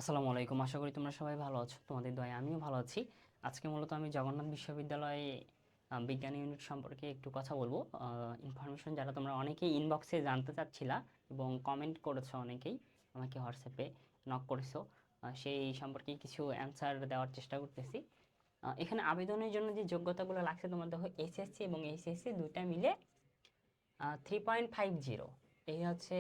আসসালামু আলাইকুম। আশা করি তোমরা সবাই ভালো আছো। তোমাদের দয়ায় আমিও ভালো আছি। আজকে মূলত আমি জগন্নাথ বিশ্ববিদ্যালয়ে বিজ্ঞান ইউনিট সম্পর্কে একটু কথা বলবো। ইনফরমেশন যারা তোমরা অনেকেই ইনবক্সে জানতে চাচ্ছিলা এবং কমেন্ট করেছো, অনেকেই আমাকে হোয়াটসঅ্যাপে নক করেছো, সেই সম্পর্কে কিছু অ্যান্সার দেওয়ার চেষ্টা করতেছি। এখানে আবেদনের জন্য যে যোগ্যতাগুলো লাগছে তোমার দেখো, এসএসসি এবং এইচএসসি দুইটা মিলে 3.50 এই হচ্ছে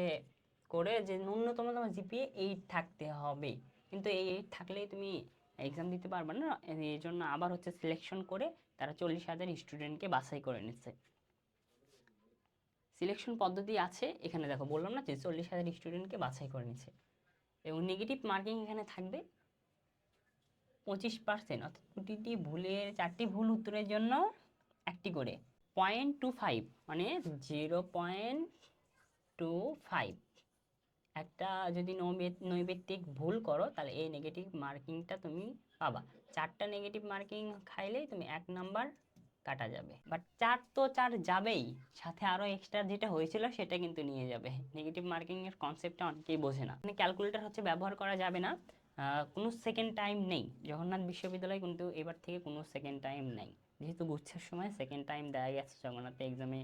করে যে ন্যূনতম তোমার জিপিএ 8 থাকতে হবে। কিন্তু এই 8 থাকলেই তুমি এক্সাম দিতে পারবে না। এই জন্য আবার হচ্ছে সিলেকশন করে তারা 40,000 স্টুডেন্টকে বাছাই করে নিচ্ছে। সিলেকশন পদ্ধতি আছে এখানে, দেখো বললাম না যে 40,000 স্টুডেন্টকে বাছাই করে নিচ্ছে। এবং নেগেটিভ মার্কিং এখানে থাকবে 25%, অর্থাৎ প্রতিটি ভুলের 4টি ভুল উত্তরের জন্য একটি করে 0.25, মানে 0.25 একটা যদি নৈবেত্তিক ভুল করো তাহলে এই নেগেটিভ মার্কিংটা তুমি পাবা। 4টা নেগেটিভ মার্কিং খাইলেই তুমি 1 নাম্বার কাটা যাবে। বাট 4 তো 4 যাবেই, সাথে আরও এক্সট্রা যেটা হয়েছিল সেটা কিন্তু নিয়ে যাবে। নেগেটিভ মার্কিং এর কনসেপ্টটা অনেকেই বোঝে না। মানে ক্যালকুলেটর হচ্ছে ব্যবহার করা যাবে না, কোনো সেকেন্ড টাইম নেই। জগন্নাথ বিশ্ববিদ্যালয় কিন্তু এবার থেকে কোনো সেকেন্ড টাইম নেই, যেহেতু গুচ্ছের সময় সেকেন্ড টাইম দেওয়া গেছে, জগন্নাথে এক্সামে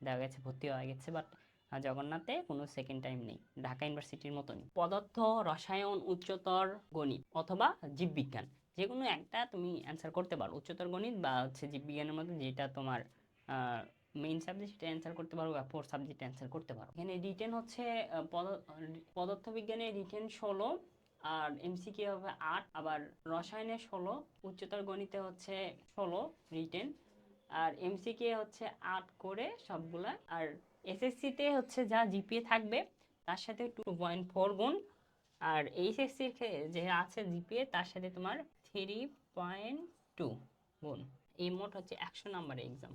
দেওয়া গেছে, ভর্তি হওয়া গেছে। বাট জগন্নাথে কোনো সেকেন্ড টাইম নেই, ঢাকা ইউনিভার্সিটির মতনই। পদার্থ, রসায়ন, উচ্চতর গণিত অথবা জীববিজ্ঞান যে কোনো একটা তুমি অ্যান্সার করতে পারো। উচ্চতর গণিত বা হচ্ছে জীববিজ্ঞানের মধ্যে যেটা তোমার মেইন সাবজেক্ট সেটা অ্যান্সার করতে পারো, বা 4 সাবজেক্ট অ্যান্সার করতে পারো। এখানে রিটেন হচ্ছে পদার্থবিজ্ঞানে রিটেন 16, আর এমসিকিউ হবে 8, আবার রসায়নে 16, উচ্চতর গণিতে হচ্ছে 16 রিটেন, আর এমসিকিউ হচ্ছে 8 করে সবগুলা। আর এসএসসিতে হচ্ছে যা জিপিএ থাকবে তার সাথে 2.4 গুণ, আর এইচএসসির যে আছে জিপিএ তার সাথে তোমার 3.2 গুণ। এই মোট হচ্ছে 100 নাম্বারের এক্সাম।